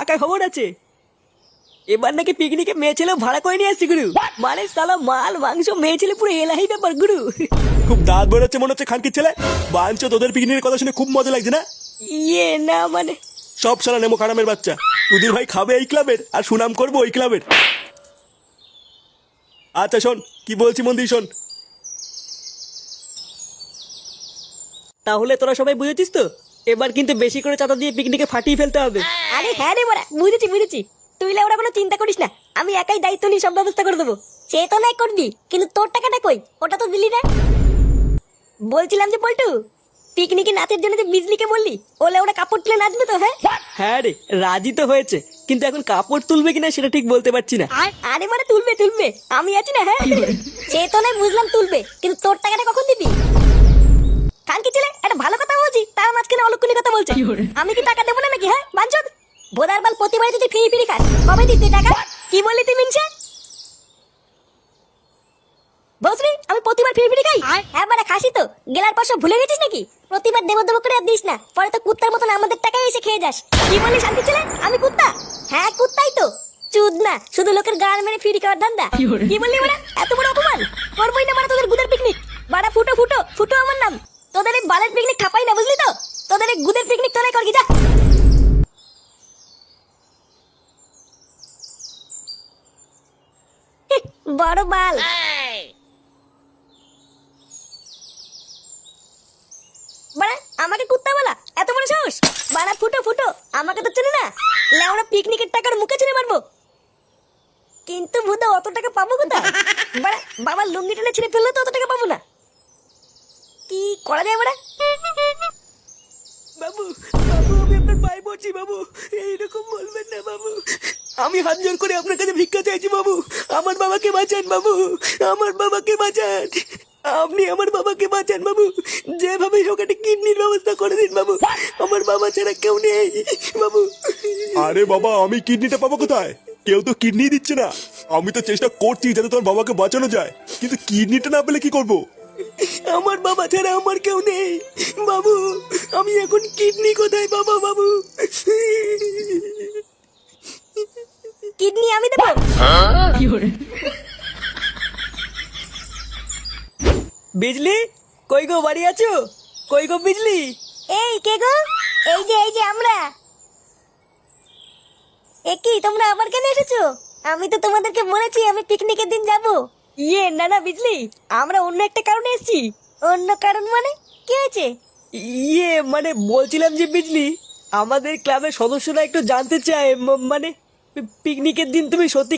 পাকা খবর আছে। এবার নাকি পিকনিকে মেয়ে ছেলে ভাড়া করে নিয়ে আসছি গুরু। মানে সালা মাল মাংস মেয়ে ছেলে পুরো এলাহি ব্যাপার গুরু। খুব দাঁত বেরোচ্ছে মনে হচ্ছে খানকির ছেলে। বাঞ্চ তোদের পিকনিকের কথা শুনে খুব মজা লাগছে না? না মানে সব সালা নেমো খারামের বাচ্চা। তোদের ভাই খাবে এই ক্লাবের আর সুনাম করবো ওই ক্লাবের। আচ্ছা শোন, কি বলছি মন দিয়ে শোন। তাহলে তোরা সবাই বুঝেছিস তো, এবার কিন্তু বেশি করে চাঁদা দিয়ে পিকনিকে ফাটিয়ে ফেলতে হবে। আরে হ্যাঁ রে বড়া, বুঝেছি। তুই ওরা কোনো চিন্তা করিস না, আমি একাই দায়িত্ব নিয়ে সব ব্যবস্থা করে দেবো। সে তো নাই করবি, কিন্তু তোর টাকাটা কই? ওটা তো দিলি না। বলছিলাম যে পল্টু, পিকনিকে নাচের জন্য যে বিজলিকে বললি, ওলে ওরা কাপড় তুলে নাচবে তো? হ্যাঁ রে, রাজি তো হয়েছে, কিন্তু এখন কাপড় তুলবে কিনা সেটা ঠিক বলতে পারছি না। আরে মানে তুলবে, আমি আছি না। হ্যাঁ সে তো নাই বুঝলাম তুলবে, কিন্তু তোর টাকাটা কখন দিবি? কালকে ছেলে একটা ভালো কথা বলছি, তার মাঝখানে অলক্ষণী কথা বলছে। আমি কি টাকা দেবো না নাকি? হ্যাঁ বাঞ্চদ বোদার বাল, প্রতিবারে তুই ফিরি খাস, কবে দিস তুই টাকা? কি বললি তুই মিনছে? বসরি আমি প্রতিবার ফিরি খাই? হ্যাঁ মানে খাসি তো, গেলার পর সব ভুলে গেছিস নাকি? প্রতিবার দেব করে আর দিস না, পরে তো কুত্তার মতন আমাদের টাকায় এসে খেয়ে যাস। কি বললি শান্তি ছেলে, আমি কুত্তা? হ্যাঁ কুত্তাই তো, চুদ না, শুধু লোকের গান মেরে ফিরি খাওয়ার ধান্দা। কি বললি ওরা? এত বড় অপমান করবোই না মানে তোদের গুদের পিকনিক। বাড়া ফুটো আমার নাম। তোদের এই বালের পিকনিক খাপাই না, বুঝলি তো? তোদের এই গুদের পিকনিক তোরাই করবি, যা। বড় বাল। বাড়া আমাকে কুত্তা বলা, এত বড় সাহস? বাড়া ফুটো আমাকে তো চেনে না। লেওড়া পিকনিকের টাকার মুখে ছেড়ে মারবো। কিন্তু ভুদা অত টাকা পাবো কোথায়? বাড়া বাবার লুঙ্গি টেনে ছিঁড়ে ফেললে তো অত টাকা পাবো না। কি করা যায় বাড়া? বাবু বাবু, আমি আপনার পায়ে পড়ছি বাবু, এইরকম বলবেন না বাবু। আমি হাত জোর করে আপনার কাছে ভিক্ষা চাইছি বাবু, আমার বাবাকে বাঁচান বাবু, আমার বাবাকে বাঁচান। আপনি আমার বাবাকে বাঁচান বাবু, যেভাবে হোক একটা কিডনির ব্যবস্থা করে দিন বাবু, আমার বাবা ছাড়া কেউ নেই বাবু। আরে বাবা, আমি কিডনিটা পাবো কোথায়? কেউ তো কিডনি দিচ্ছে না। আমি তো চেষ্টা করছি যাতে তোমার বাবাকে বাঁচানো যায়, কিন্তু কিডনিটা না পেলে কি করবো? আমার বাবা ছাড়া আমার কেউ নেই বাবু, আমি এখন কিডনি কোথায় পাবো বাবু? কিডনি আমি দেবো? বিজলি কই গো, বাড়ি আছো? কই গো বিজলি? এই কে গো? এই যে আমরা। কি তোমরা আবার কেন এসেছো? আমি তো তোমাদেরকে বলেছি আমি পিকনিকের দিন যাব। না বিজলি, আমরা অন্য একটা কারণে এসেছি। অন্য কারণ মানে কি হয়েছে? মানে বলছিলাম যে বিজলি, আমাদের ক্লাবের সদস্যরা একটু জানতে চায়, মানে পিকনিকের দিন তুমি সত্যি